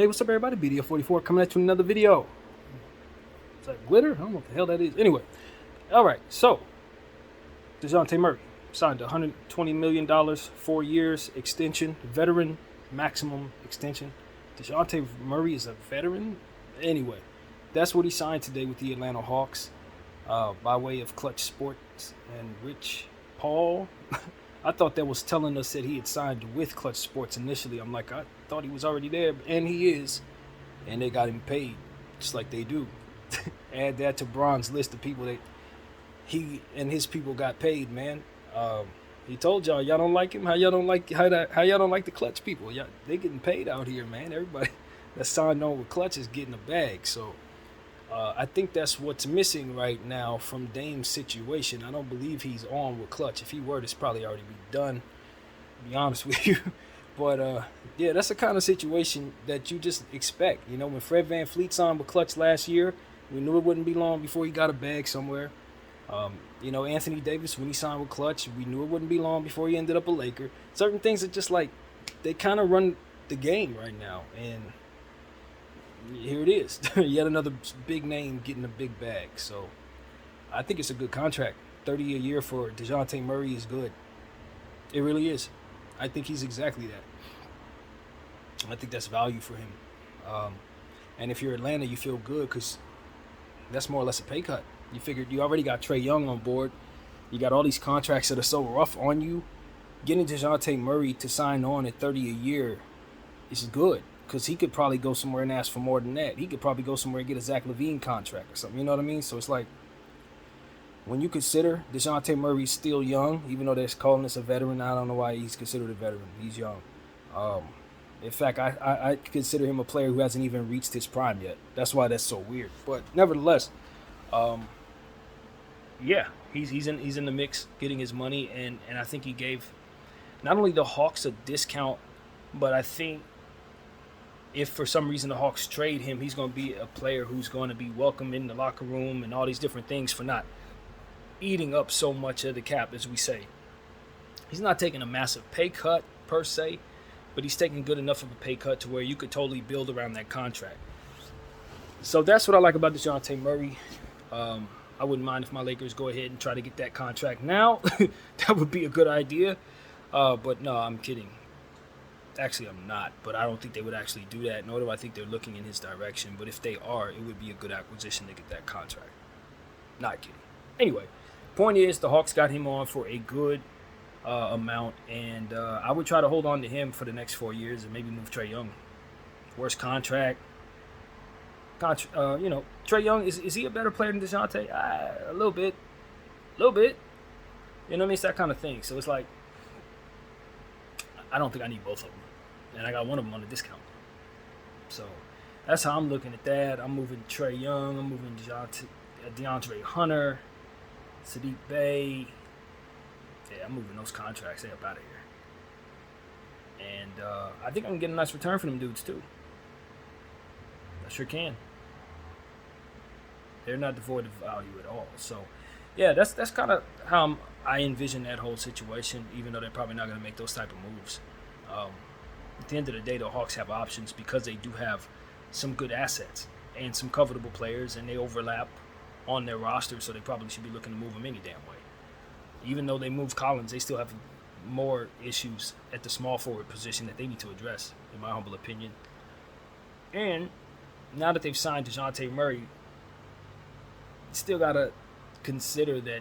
Hey, what's up, everybody? BDF44 coming at you with another video. It's like glitter? I don't know what the hell that is. Anyway, all right. So, DeJounte Murray signed $120 million, 4 years extension, veteran maximum extension. DeJounte Murray is a veteran. Anyway, that's what he signed today with the Atlanta Hawks by way of Clutch Sports and Rich Paul. I thought that was telling us that he had signed with Clutch Sports initially. I'm like, I thought he was already there, and he is. And they got him paid, just like they do. Add that to Bron's list of people that he and his people got paid, man. He told y'all don't like him. How y'all don't like the Clutch people? Y'all, they getting paid out here, man. Everybody that signed on with Clutch is getting a bag. So I think that's what's missing right now from Dame's situation. I don't believe he's on with Clutch. If he were, it's probably already be done, to be honest with you. But yeah, that's the kind of situation that you just expect. You know, when Fred VanVleet signed with Clutch last year, we knew it wouldn't be long before he got a bag somewhere. You know, Anthony Davis, when he signed with Clutch, we knew it wouldn't be long before he ended up a Laker. Certain things are just like, they kind of run the game right now. And here it is. Yet another big name getting a big bag. So I think it's a good contract. 30 a year for DeJounte Murray is good. It really is. I think he's exactly that. I think that's value for him. And if you're Atlanta, you feel good because that's more or less a pay cut. You figured you already got Trae Young on board. You got all these contracts that are so rough on you. Getting DeJounte Murray to sign on at 30 a year is good because he could probably go somewhere and ask for more than that. He could probably go somewhere and get a Zach LaVine contract or something. You know what I mean? So it's like, when you consider DeJounte Murray's still young, even though they're calling this a veteran, I don't know why he's considered a veteran. He's young. In fact, I consider him a player who hasn't even reached his prime yet. That's why that's so weird. But nevertheless, yeah, he's in the mix, getting his money, and I think he gave not only the Hawks a discount, but I think if for some reason the Hawks trade him, he's going to be a player who's going to be welcome in the locker room and all these different things for not eating up so much of the cap, as we say. He's not taking a massive pay cut per se, but he's taking good enough of a pay cut to where you could totally build around that contract. So that's what I like about DeJounte Murray. I wouldn't mind if my Lakers go ahead and try to get that contract now. That would be a good idea. But no, I'm kidding. Actually, I'm not. But I don't think they would actually do that, nor do I think they're looking in his direction. But if they are, it would be a good acquisition to get that contract. Not kidding. Anyway, point is, the Hawks got him on for a good amount, and I would try to hold on to him for the next 4 years and maybe move Trae Young. Worst contract. You know, Trae Young, is he a better player than DeJounte? A little bit. You know what I mean? It's that kind of thing. So it's like, I don't think I need both of them. And I got one of them on a discount. So that's how I'm looking at that. I'm moving Trae Young. I'm moving DeAndre Hunter, Sadiq Bey. Yeah, I'm moving those contracts. They're up out of here. And I think I can get a nice return for them dudes, too. I sure can. They're not devoid of value at all. So, yeah, that's kind of how I envision that whole situation, even though they're probably not going to make those type of moves. At the end of the day, the Hawks have options because they do have some good assets and some covetable players, and they overlap on their roster, so they probably should be looking to move them any damn way. Even though they moved Collins, they still have more issues at the small forward position that they need to address, in my humble opinion. And now that they've signed DeJounte Murray, still got to consider that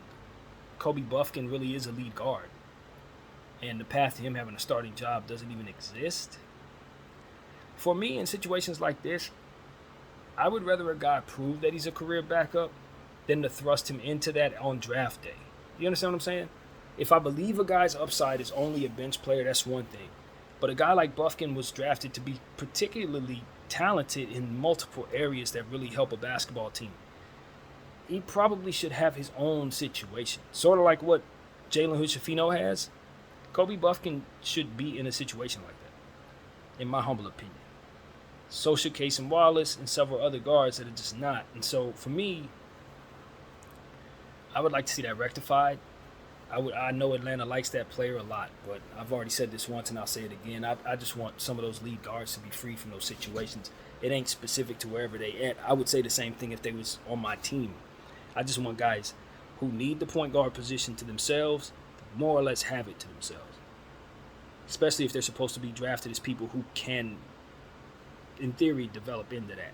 Kobe Buffkin really is a lead guard. And the path to him having a starting job doesn't even exist. For me, in situations like this, I would rather a guy prove that he's a career backup than to thrust him into that on draft day. You understand what I'm saying? If I believe a guy's upside is only a bench player, that's one thing. But a guy like Buffkin was drafted to be particularly talented in multiple areas that really help a basketball team. He probably should have his own situation. Sort of like what Jalen Hood-Schifino has. Kobe Buffkin should be in a situation like that, in my humble opinion. So should Cason Wallace and several other guards that are just not. And so, for me, I would like to see that rectified. I know Atlanta likes that player a lot, but I've already said this once and I'll say it again. I just want some of those lead guards to be free from those situations. It ain't specific to wherever they at. I would say the same thing if they was on my team. I just want guys who need the point guard position to themselves, more or less have it to themselves. Especially if they're supposed to be drafted as people who can, in theory, develop into that.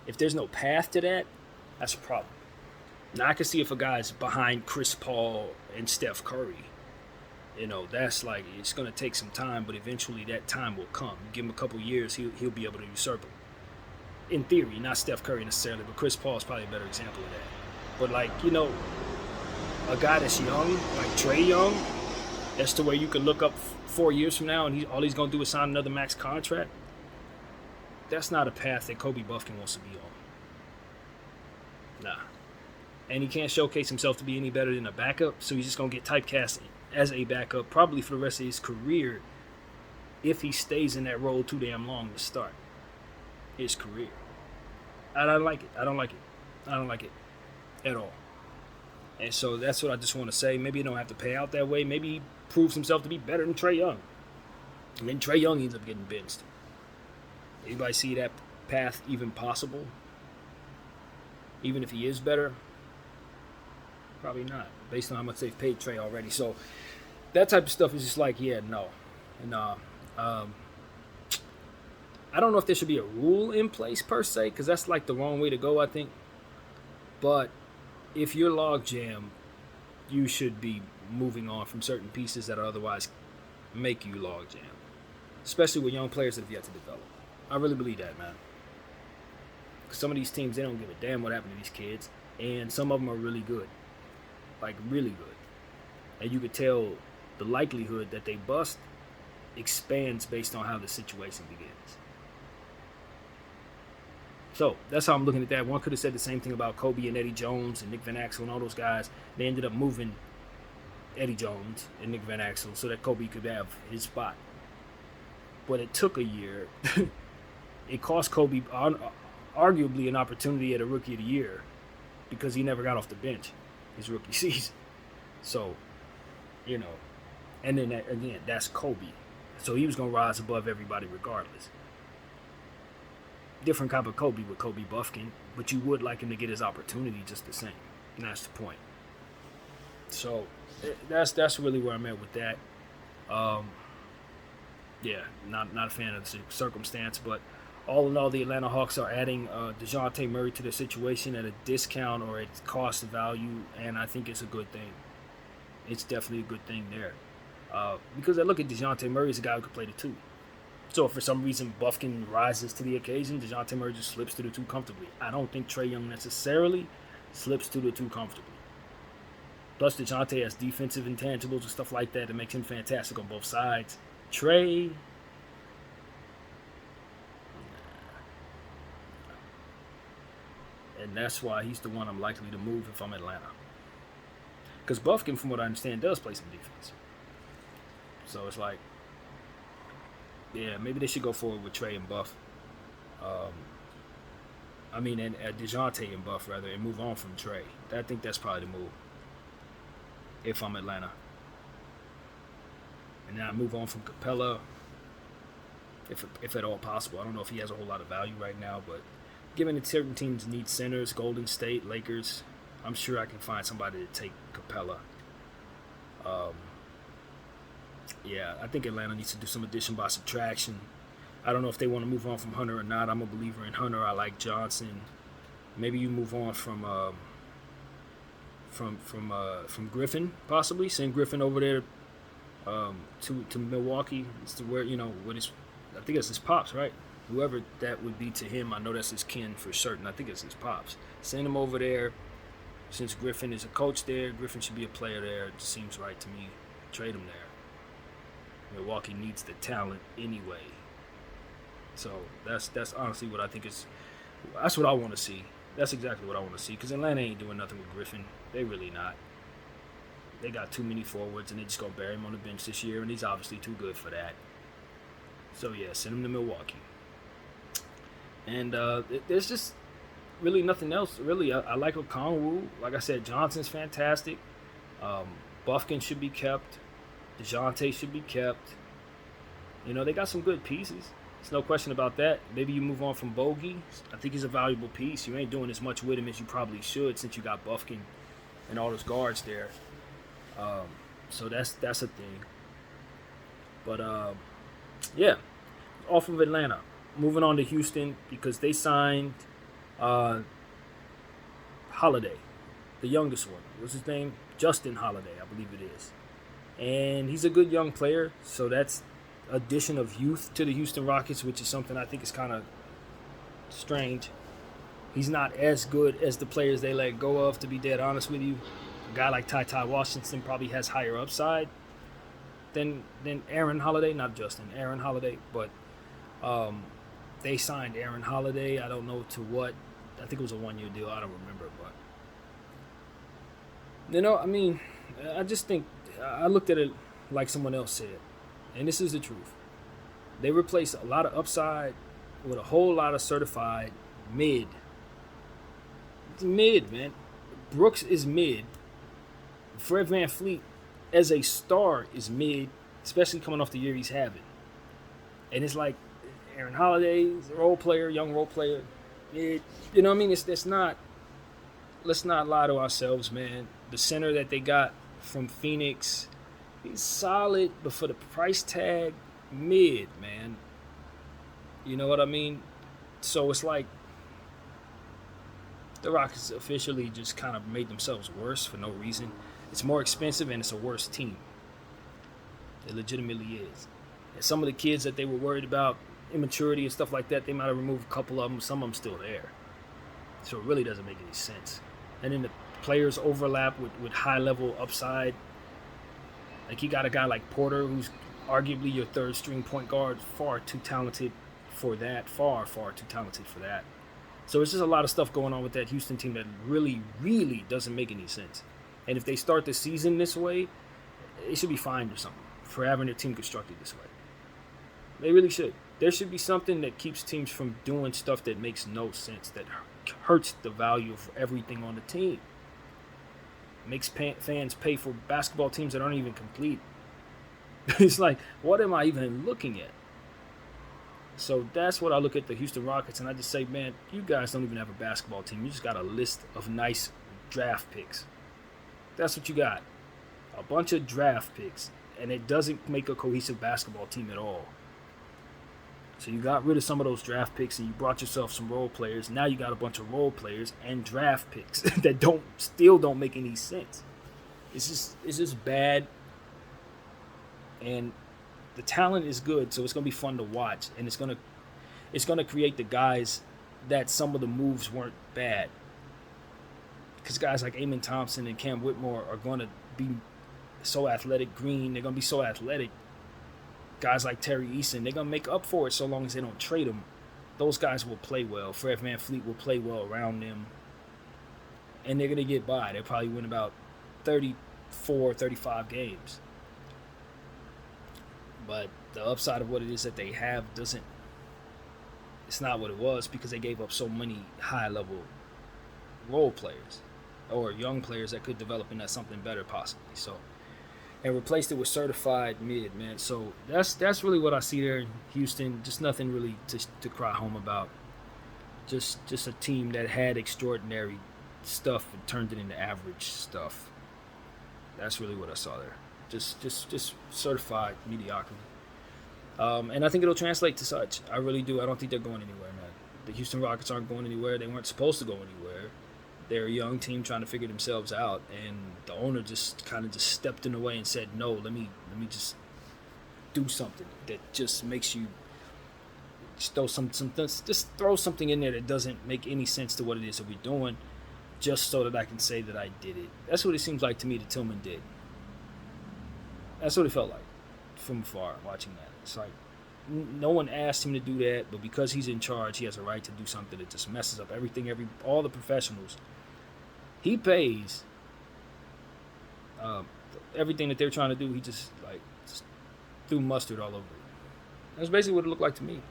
If there's no path to that, that's a problem. Now, I can see if a guy's behind Chris Paul and Steph Curry, that's like, it's going to take some time, but eventually that time will come. Give him a couple years, he'll be able to usurp him. In theory, not Steph Curry necessarily, but Chris Paul is probably a better example of that. But, a guy that's young, like Trae Young, that's to where you can look up 4 years from now and all he's going to do is sign another max contract. That's not a path that Kobe Buffkin wants to be on. Nah. And he can't showcase himself to be any better than a backup, so he's just going to get typecast as a backup probably for the rest of his career if he stays in that role too damn long to start his career. I don't like it. I don't like it at all. And so that's what I just want to say. Maybe he don't have to pay out that way. Maybe he proves himself to be better than Trae Young. And then Trae Young ends up getting benched. Anybody see that path even possible? Even if he is better? Probably not, based on how much they've paid Trae already. So that type of stuff is just like, yeah, no. And I don't know if there should be a rule in place per se, because that's like the wrong way to go, I think. But if you're logjam, you should be moving on from certain pieces that otherwise make you logjam, especially with young players that have yet to develop. I really believe that, man. Because some of these teams, they don't give a damn what happened to these kids, and some of them are really good, like really good. And you could tell the likelihood that they bust expands based on how the situation begins. So that's how I'm looking at that. One could have said the same thing about Kobe and Eddie Jones and Nick Van Exel and all those guys. They ended up moving Eddie Jones and Nick Van Exel so that Kobe could have his spot. But it took a year. It cost Kobe arguably an opportunity at a Rookie of the Year because he never got off the bench his rookie season. So, and then again, that's Kobe. So he was going to rise above everybody regardless. Different kind of Kobe with Kobe Buffkin, but you would like him to get his opportunity just the same. And that's the point. So that's really where I'm at with that. Yeah, not a fan of the circumstance, but all in all, the Atlanta Hawks are adding DeJounte Murray to their situation at a discount or at cost value, and I think it's a good thing. It's definitely a good thing there. Because I look at DeJounte Murray as a guy who could play the two. So if for some reason Buffkin rises to the occasion, DeJounte Murray just slips to the two comfortably. I don't think Trae Young necessarily slips to the two comfortably. Plus DeJounte has defensive intangibles and stuff like that that makes him fantastic on both sides. Trae, and that's why he's the one I'm likely to move if I'm Atlanta. Because Buffkin, from what I understand, does play some defense. So it's like, yeah, maybe they should go forward with Trae and Buff. And DeJounte and Buff, rather, and move on from Trae. I think that's probably the move if I'm Atlanta. And then I move on from Capella, if at all possible. I don't know if he has a whole lot of value right now, but given that certain teams need centers, Golden State, Lakers, I'm sure I can find somebody to take Capella. Yeah, I think Atlanta needs to do some addition by subtraction. I don't know if they want to move on from Hunter or not. I'm a believer in Hunter. I like Johnson. Maybe you move on from Griffin, possibly. Send Griffin over there to Milwaukee. It's to where, I think it's his pops, right? Whoever that would be to him, I know that's his kin for certain. I think it's his pops. Send him over there. Since Griffin is a coach there, Griffin should be a player there. It seems right to me. Trade him there. Milwaukee needs the talent anyway. So that's honestly what I think is. That's what I want to see. That's exactly what I want to see. Because Atlanta ain't doing nothing with Griffin. They really not. They got too many forwards, and they just gonna bury him on the bench this year, and he's obviously too good for that. So yeah, send him to Milwaukee. And there's just really nothing else. Really, I like Okongwu. Like I said, Johnson's fantastic. Buffkin should be kept. DeJounte should be kept. You know, they got some good pieces. There's no question about that. Maybe you move on from Bogey. I think he's a valuable piece. You ain't doing as much with him as you probably should since you got Buffkin and all those guards there. So that's a thing. But yeah, off of Atlanta, moving on to Houston because they signed Holiday, the youngest one. What's his name? Justin Holiday, I believe it is. And he's a good young player, so that's addition of youth to the Houston Rockets, which is something I think is kind of strange. He's not as good as the players they let go of, to be dead honest with you. A guy like Ty Washington probably has higher upside than Aaron Holiday, not Justin, Aaron Holiday, but they signed Aaron Holiday. I don't know to what. I think it was a one-year deal. I don't remember, but you know, I mean, I just think I looked at it like someone else said, and this is the truth. They replaced a lot of upside with a whole lot of certified mid. It's mid, man. Brooks is mid. Fred VanVleet as a star is mid, especially coming off the year he's having. And it's like Aaron Holiday is a role player, young role player. You know what I mean? It's not. Let's not lie to ourselves, man. The center that they got from Phoenix, he's solid, but for the price tag, mid, man. You know what I mean? So it's like the Rockets officially just kind of made themselves worse for no reason. It's more expensive and it's a worse team. It legitimately is. And some of the kids that they were worried about, immaturity and stuff like that, they might have removed a couple of them. Some of them still there. So it really doesn't make any sense. And then the players overlap with high-level upside. Like, you got a guy like Porter, who's arguably your third-string point guard, far too talented for that. Far too talented for that. So it's just a lot of stuff going on with that Houston team that really, really doesn't make any sense. And if they start the season this way, they should be fined or something for having their team constructed this way. They really should. There should be something that keeps teams from doing stuff that makes no sense, that hurts the value of everything on the team. Makes fans pay for basketball teams that aren't even complete. It's like, what am I even looking at? So that's what I look at the Houston Rockets, and I just say, man, you guys don't even have a basketball team. You just got a list of nice draft picks. That's what you got. A bunch of draft picks, and it doesn't make a cohesive basketball team at all. So you got rid of some of those draft picks and you brought yourself some role players. Now you got a bunch of role players and draft picks that still don't make any sense. It's just bad. And the talent is good, so it's gonna be fun to watch, and it's gonna create the guys that some of the moves weren't bad. Because guys like Amen Thompson and Cam Whitmore are gonna be so athletic. Green, they're gonna be so athletic. Guys like Terry Eason, they're going to make up for it so long as they don't trade them. Those guys will play well. Fred VanVleet will play well around them. And they're going to get by. They'll probably win about 34, 35 games. But the upside of what it is that they have it's not what it was because they gave up so many high-level role players or young players that could develop into something better possibly. So, and replaced it with certified mid, man. So that's really what I see there in Houston. Just nothing really to cry home about. Just a team that had extraordinary stuff and turned it into average stuff. That's really what I saw there. Just certified mediocrity. And I think it'll translate to such. I really do. I don't think they're going anywhere, man. The Houston Rockets aren't going anywhere. They weren't supposed to go anywhere. They're a young team trying to figure themselves out, and the owner just stepped in the way and said, "No, let me just do something that just makes you just throw something in there that doesn't make any sense to what it is that we're doing, just so that I can say that I did it." That's what it seems like to me that Tillman did. That's what it felt like from afar watching that. It's like no one asked him to do that, but because he's in charge, he has a right to do something that just messes up everything. All the professionals. He pays everything that they're trying to do. He just threw mustard all over it. That's basically what it looked like to me.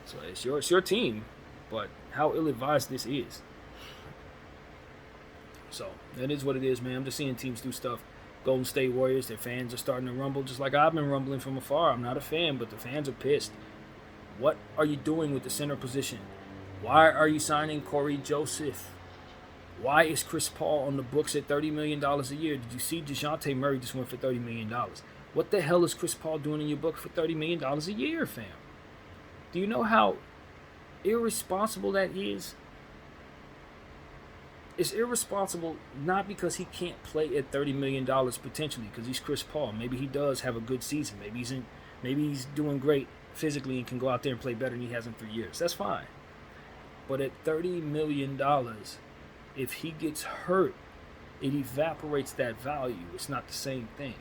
So it's your team, but how ill-advised this is. So that is what it is, man. I'm just seeing teams do stuff, Golden State Warriors, their fans are starting to rumble, just like I've been rumbling from afar. I'm not a fan, but the fans are pissed. What are you doing with the center position? Why are you signing Corey Joseph? Why is Chris Paul on the books at $30 million a year? Did you see DeJounte Murray just went for $30 million? What the hell is Chris Paul doing in your book for $30 million a year, fam? Do you know how irresponsible that is? It's irresponsible not because he can't play at $30 million potentially because he's Chris Paul. Maybe he does have a good season. Maybe he's doing great physically and can go out there and play better than he has in 3 years. That's fine. But at $30 million, if he gets hurt, it evaporates that value. It's not the same thing.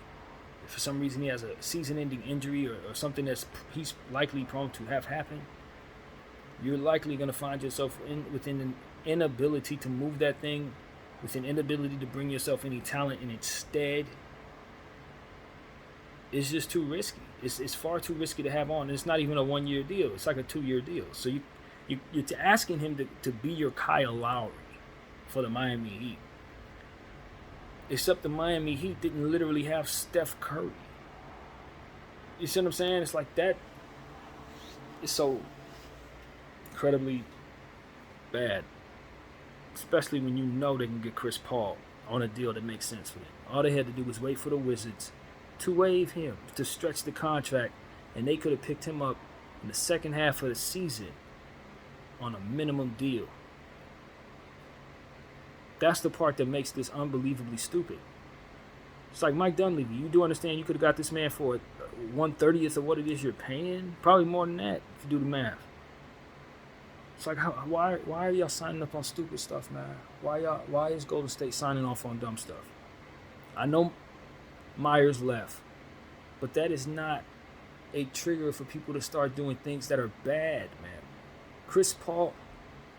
If for some reason he has a season-ending injury or something he's likely prone to have happen, you're likely going to find yourself within an inability to move that thing, with an inability to bring yourself any talent in its stead. It's just too risky. It's far too risky to have on. It's not even a 1-year deal. It's like a 2-year deal. So you're asking him to be your Kyle Lowry for the Miami Heat. Except the Miami Heat didn't literally have Steph Curry. You see what I'm saying? It's like that. It's so incredibly bad. Especially when you know they can get Chris Paul on a deal that makes sense for them. All they had to do was wait for the Wizards to waive him, to stretch the contract, and they could have picked him up in the second half of the season on a minimum deal. That's the part that makes this unbelievably stupid. It's like Mike Dunleavy. You do understand you could have got this man for 1/30th of what it is you're paying? Probably more than that if you do the math. It's like, why are y'all signing up on stupid stuff, man? Why is Golden State signing off on dumb stuff? I know Myers left, but that is not a trigger for people to start doing things that are bad, man. Chris Paul,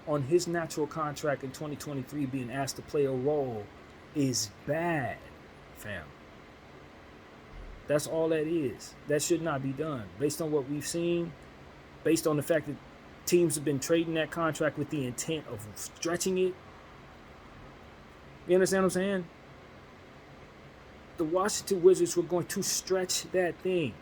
on his natural contract in 2023, being asked to play a role is bad, fam. That's all that is. That should not be done. Based on what we've seen, based on the fact that teams have been trading that contract with the intent of stretching it. You understand what I'm saying? The Washington Wizards were going to stretch that thing.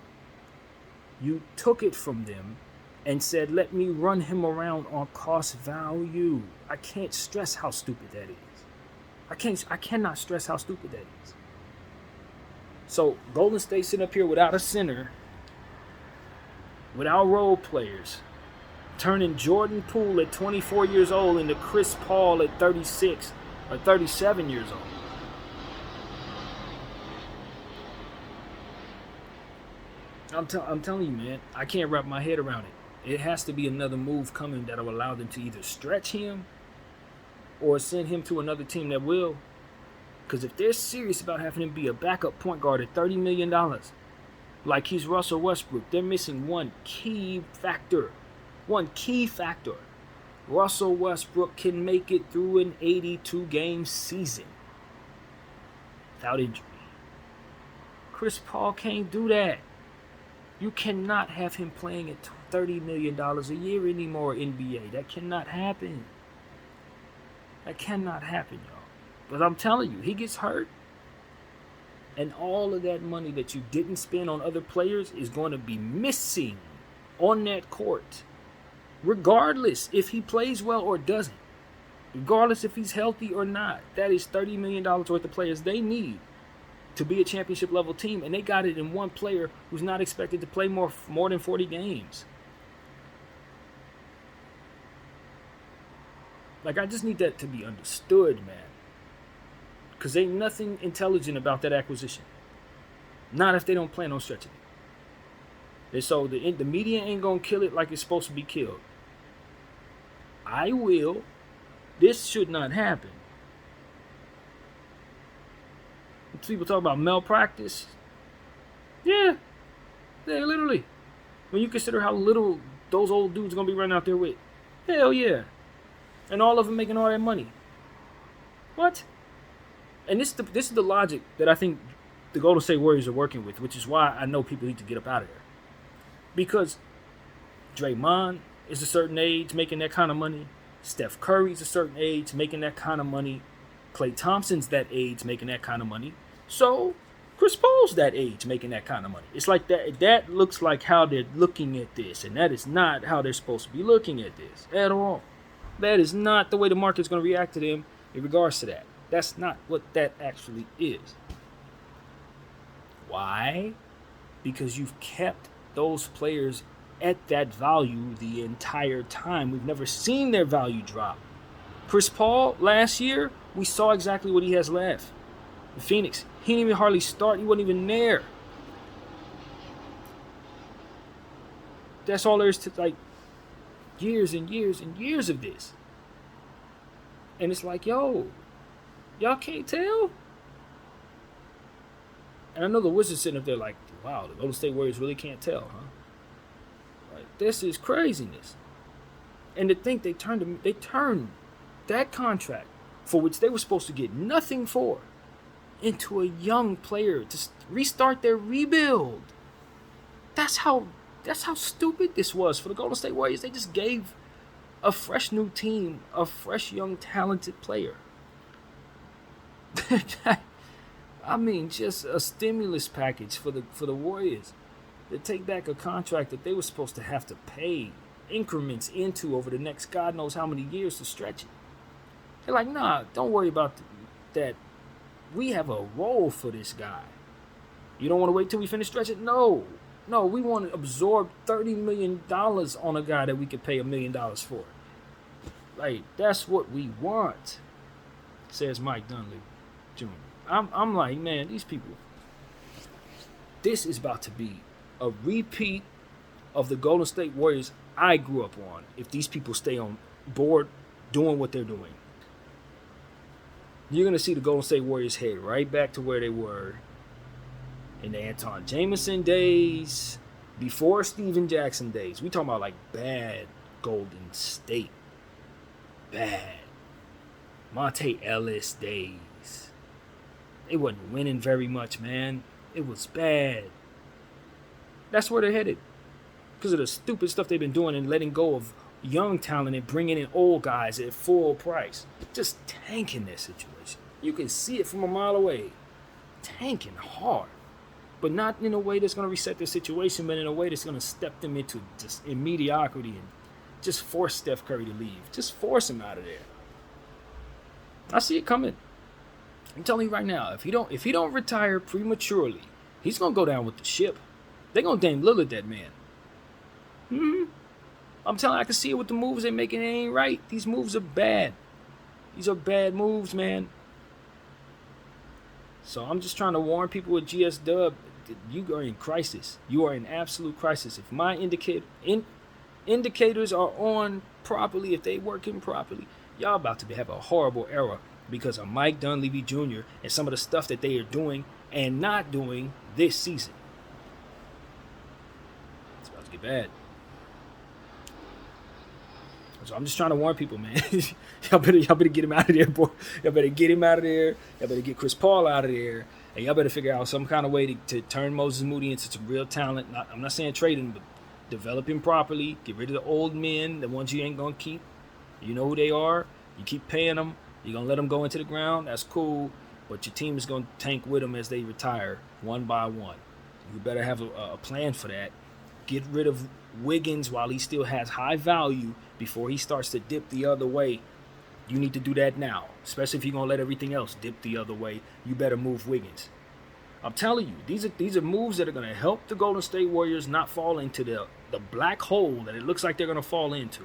You took it from them and said, let me run him around on cost value. I can't stress how stupid that is. I cannot stress how stupid that is. So Golden State sitting up here without a center, without role players, turning Jordan Poole at 24 years old into Chris Paul at 36 or 37 years old. I'm telling you, man, I can't wrap my head around it. It has to be another move coming that will allow them to either stretch him or send him to another team that will. Because if they're serious about having him be a backup point guard at $30 million, like he's Russell Westbrook, they're missing one key factor. One key factor. Russell Westbrook can make it through an 82-game season without injury. Chris Paul can't do that. You cannot have him playing at $30 million a year anymore, NBA. That cannot happen. That cannot happen, y'all. But I'm telling you, he gets hurt, and all of that money that you didn't spend on other players is going to be missing on that court. Regardless if he plays well or doesn't. Regardless if he's healthy or not. That is $30 million worth of players they need to be a championship level team, and they got it in one player who's not expected to play more than 40 games. Like, I just need that to be understood, man. Because ain't nothing intelligent about that acquisition. Not if they don't plan on stretching it. And so the media ain't going to kill it like it's supposed to be killed. I will. This should not happen. People talk about malpractice. Yeah, literally. When you consider how little those old dudes are going to be running out there with. Hell yeah. And all of them making all that money. What? And this is the logic that I think the Golden State Warriors are working with, which is why I know people need to get up out of there. Because Draymond is a certain age making that kind of money. Steph Curry's a certain age making that kind of money. Klay Thompson's that age making that kind of money. So Chris Paul's that age making that kind of money. It's like that. That looks like how they're looking at this, and that is not how they're supposed to be looking at this at all. That is not the way the market's going to react to them in regards to that. That's not what that actually is. Why? Because you've kept those players at that value the entire time. We've never seen their value drop. Chris Paul, last year, we saw exactly what he has left. In Phoenix, he didn't even hardly start. He wasn't even there. That's all there is to, like, years and years and years of this. And it's like, yo, y'all can't tell? And I know the Wizards sitting up there like, wow, the Golden State Warriors really can't tell, huh? Like, this is craziness. And to think they turned that contract, for which they were supposed to get nothing for, into a young player to restart their rebuild. That's how stupid this was for the Golden State Warriors. They just gave a fresh new team, a fresh young talented player. I mean, just a stimulus package for the Warriors to take back a contract that they were supposed to have to pay increments into over the next God knows how many years to stretch it. They're like, nah, don't worry about that. We have a role for this guy. You don't want to wait till we finish stretching? No, we want to absorb $30 million on a guy that we could pay $1 million for. Like, that's what we want, says Mike Dunleavy Jr. I'm like, man, these people, this is about to be a repeat of the Golden State Warriors I grew up on if these people stay on board doing what they're doing. You're going to see the Golden State Warriors head right back to where they were in the Anton Jameson days, before Steven Jackson days. We talking about like bad Golden State. Bad. Monte Ellis days. They wasn't winning very much, man. It was bad. That's where they're headed. Because of the stupid stuff they've been doing and letting go of young talent and bringing in old guys at full price. Just tanking their situation. You can see it from a mile away. Tanking hard. But not in a way that's going to reset their situation, but in a way that's going to step them into just in mediocrity and just force Steph Curry to leave. Just force him out of there. I see it coming. I'm telling you right now, if he don't retire prematurely, he's going to go down with the ship. They're going to Dame Lillard that man. I'm telling you, I can see it with the moves they're making. It ain't right. These moves are bad. These are bad moves, man. So I'm just trying to warn people with GS Dub, you are in crisis. You are in absolute crisis. If my indicators are on properly, if they working properly, y'all about to have a horrible era because of Mike Dunleavy Jr. and some of the stuff that they are doing and not doing this season. It's about to get bad. So I'm just trying to warn people, man. y'all better get him out of there, boy. Y'all better get him out of there. Y'all better get Chris Paul out of there. And y'all better figure out some kind of way to turn Moses Moody into some real talent. I'm not saying trade him, but develop him properly. Get rid of the old men, the ones you ain't going to keep. You know who they are. You keep paying them. You're going to let them go into the ground. That's cool. But your team is going to tank with them as they retire one by one. You better have a plan for that. Get rid of Wiggins while he still has high value before he starts to dip the other way. You need to do that now, especially if you're going to let everything else dip the other way. You better move Wiggins. I'm telling you, these are moves that are going to help the Golden State Warriors not fall into the black hole that it looks like they're going to fall into,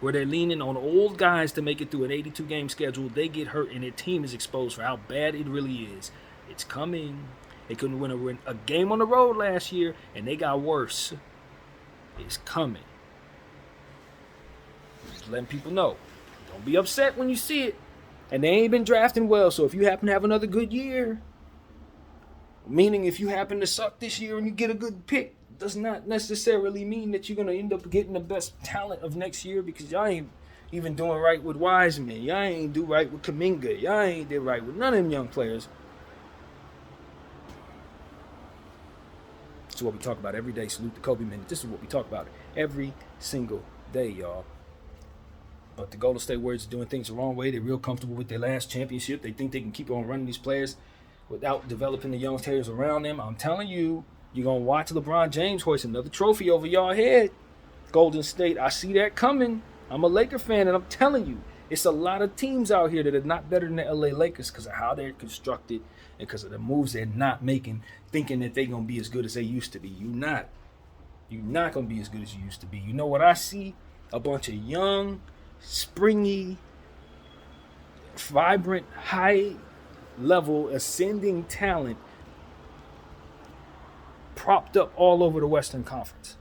where they're leaning on old guys to make it through an 82-game schedule. They get hurt and their team is exposed for how bad it really is. It's coming. They couldn't win a game on the road last year, and they got worse. It's coming. Just letting people know. Don't be upset when you see it. And they ain't been drafting well, so if you happen to have another good year, meaning if you happen to suck this year and you get a good pick, does not necessarily mean that you're going to end up getting the best talent of next year, because y'all ain't even doing right with Wiseman. Y'all ain't do right with Kuminga. Y'all ain't did right with none of them young players. This is what we talk about every day. Salute the Kobe minute. This is what we talk about every single day, y'all. But the Golden State Warriors are doing things the wrong way. They're real comfortable with their last championship. They think they can keep on running these players. without developing the young players around them. I'm telling you, you're going to watch LeBron James hoist another trophy over your head. Golden State, I see that coming. I'm a Laker fan, and I'm telling you, it's a lot of teams out here that are not better than the LA Lakers because of how they're constructed and because of the moves they're not making, thinking that they're going to be as good as they used to be. You're not. You're not going to be as good as you used to be. You know what I see? A bunch of young, springy, vibrant, high-level, ascending talent propped up all over the Western Conference.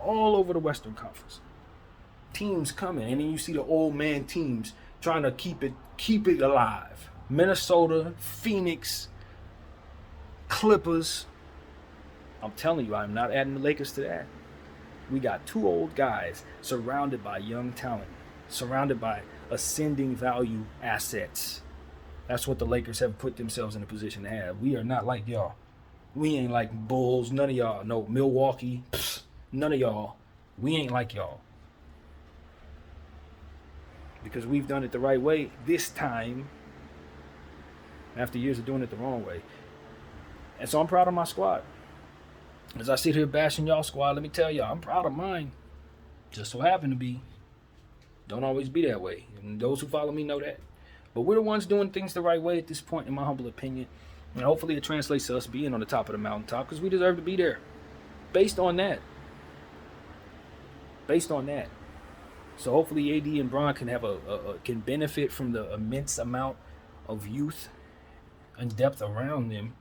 All over the Western Conference. Teams coming, and then you see the old man teams trying to keep it alive. Minnesota, Phoenix, Clippers. I'm telling you, I'm not adding the Lakers to that. We got two old guys surrounded by young talent, surrounded by ascending value assets. That's what the Lakers have put themselves in a position to have. We are not like y'all. We ain't like Bulls. None of y'all. No, Milwaukee. None of y'all. We ain't like y'all. Because we've done it the right way this time after years of doing it the wrong way. And so I'm proud of my squad. As I sit here bashing y'all squad, let me tell y'all, I'm proud of mine. Just so happen to be. Don't always be that way. And those who follow me know that. But we're the ones doing things the right way at this point, in my humble opinion. And hopefully it translates to us being on the top of the mountaintop because we deserve to be there. Based on that. So hopefully AD and Bron can have can benefit from the immense amount of youth and depth around them.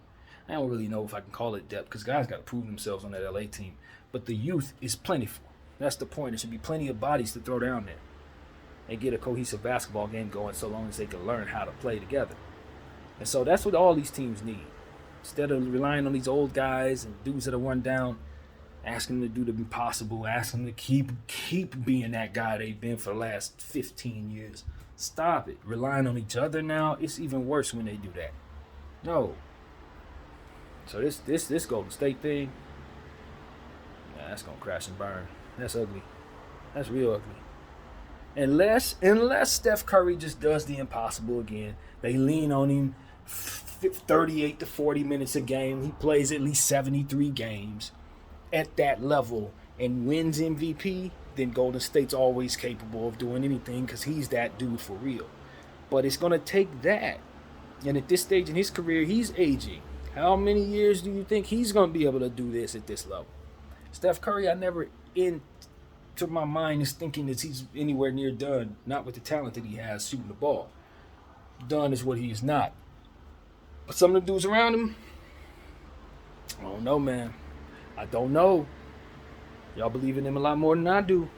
I don't really know if I can call it depth because guys got to prove themselves on that LA team. But the youth is plentiful. That's the point. There should be plenty of bodies to throw down there and get a cohesive basketball game going so long as they can learn how to play together. And so that's what all these teams need. Instead of relying on these old guys and dudes that are run down, asking them to do the impossible, asking them to keep being that guy they've been for the last 15 years. Stop it. Relying on each other now, it's even worse when they do that. No. So this Golden State thing, that's gonna crash and burn. That's ugly. That's real ugly. Unless Steph Curry just does the impossible again, they lean on him 38 to 40 minutes a game. He plays at least 73 games at that level and wins MVP, then Golden State's always capable of doing anything because he's that dude for real. But it's going to take that. And at this stage in his career, he's aging. How many years do you think he's going to be able to do this at this level? Steph Curry, I never into my mind is thinking that he's anywhere near done, not with the talent that he has shooting the ball. Done is what he is not. But some of the dudes around him, I don't know, man. I don't know. Y'all believe in him a lot more than I do.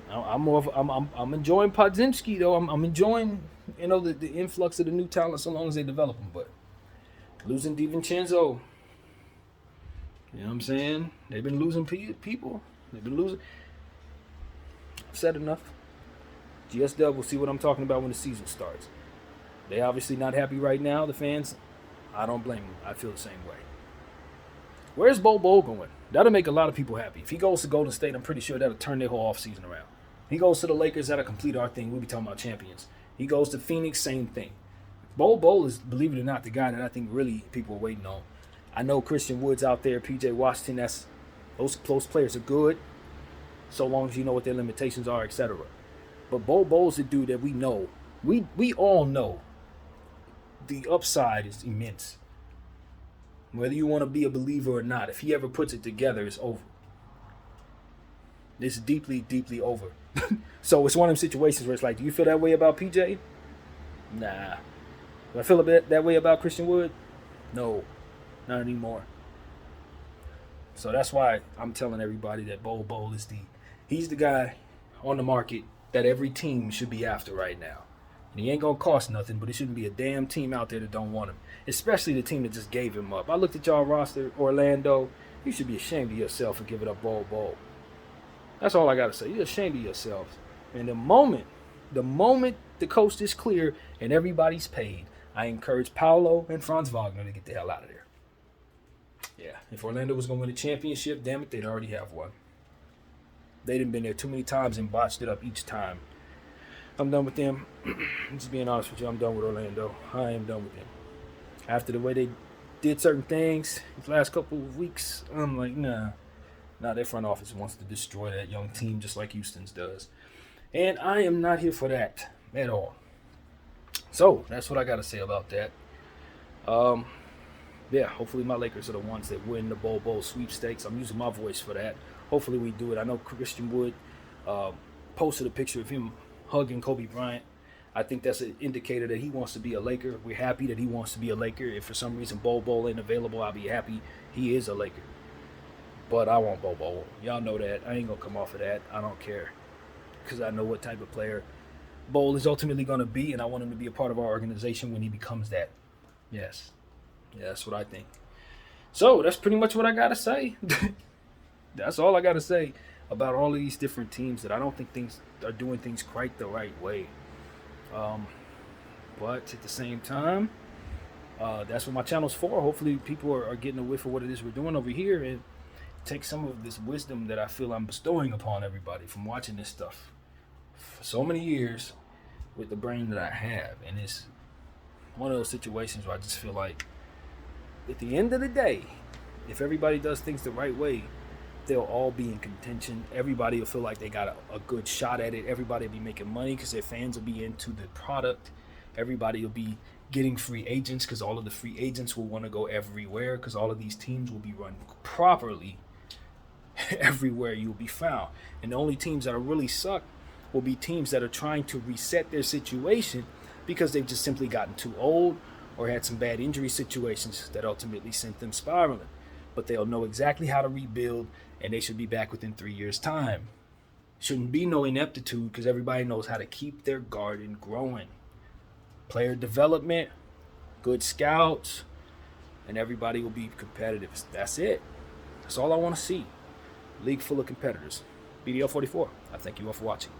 I'm enjoying Podziemski though. I'm enjoying, the influx of the new talent so long as they develop them. But losing DiVincenzo, you know what I'm saying? They've been losing people. They've been losing. I've said enough. GSW will see what I'm talking about when the season starts. They obviously not happy right now. The fans, I don't blame them. I feel the same way. Where's Bol going? That'll make a lot of people happy. If he goes to Golden State, I'm pretty sure that'll turn their whole offseason around. He goes to the Lakers, that'll complete our thing. We'll be talking about champions. He goes to Phoenix, same thing. Bol is, believe it or not, the guy that I think really people are waiting on. I know Christian Wood's out there, PJ Washington. Those close players are good, so long as you know what their limitations are, etc. But Bol's the dude that we know. We all know the upside is immense. Whether you want to be a believer or not, if he ever puts it together, it's over. It's deeply, deeply over. So it's one of them situations where it's like, do you feel that way about PJ? Nah. Do I feel a bit that way about Christian Wood? No, not anymore. So that's why I'm telling everybody that Bol is he's the guy on the market that every team should be after right now. And he ain't going to cost nothing, but it shouldn't be a damn team out there that don't want him. Especially the team that just gave him up. I looked at y'all roster, Orlando. You should be ashamed of yourself for giving up Bol. That's all I got to say. You're ashamed of yourselves. And the moment the coast is clear and everybody's paid, I encourage Paolo and Franz Wagner to get the hell out of there. Yeah, if Orlando was going to win a championship, damn it, they'd already have one. They done been there too many times and botched it up each time. I'm done with them. Just being honest with you, I'm done with Orlando. I am done with them. After the way they did certain things these last couple of weeks, I'm like, nah. Their front office wants to destroy that young team just like Houston's does. And I am not here for that at all. So that's what I got to say about that. Yeah, hopefully my Lakers are the ones that win the Bowl sweepstakes. I'm using my voice for that. Hopefully we do it. I know Christian Wood posted a picture of him hugging Kobe Bryant. I think that's an indicator that he wants to be a Laker. We're happy that he wants to be a Laker. If for some reason Bowl ain't available, I'll be happy he is a Laker. But I want Bowl. Y'all know that. I ain't going to come off of that. I don't care. Because I know what type of player Bowl is ultimately going to be, and I want him to be a part of our organization when he becomes that. Yes. Yeah, that's what I think. So that's pretty much what I got to say. That's all I got to say about all of these different teams that I don't think things are doing things quite the right way. But at the same time, that's what my channel's for. Hopefully people are getting a whiff of what it is we're doing over here and take some of this wisdom that I feel I'm bestowing upon everybody from watching this stuff for so many years with the brain that I have. And it's one of those situations where I just feel like at the end of the day, if everybody does things the right way, they'll all be in contention. Everybody will feel like they got a good shot at it. Everybody will be making money because their fans will be into the product. Everybody will be getting free agents because all of the free agents will want to go everywhere because all of these teams will be run properly everywhere you'll be found. And the only teams that really suck will be teams that are trying to reset their situation because they've just simply gotten too old or had some bad injury situations that ultimately sent them spiraling. But they'll know exactly how to rebuild, and they should be back within 3 years' time. Shouldn't be no ineptitude because everybody knows how to keep their garden growing. Player development, good scouts, and everybody will be competitive. That's it. That's all I want to see. League full of competitors. BDL 44. I thank you all for watching.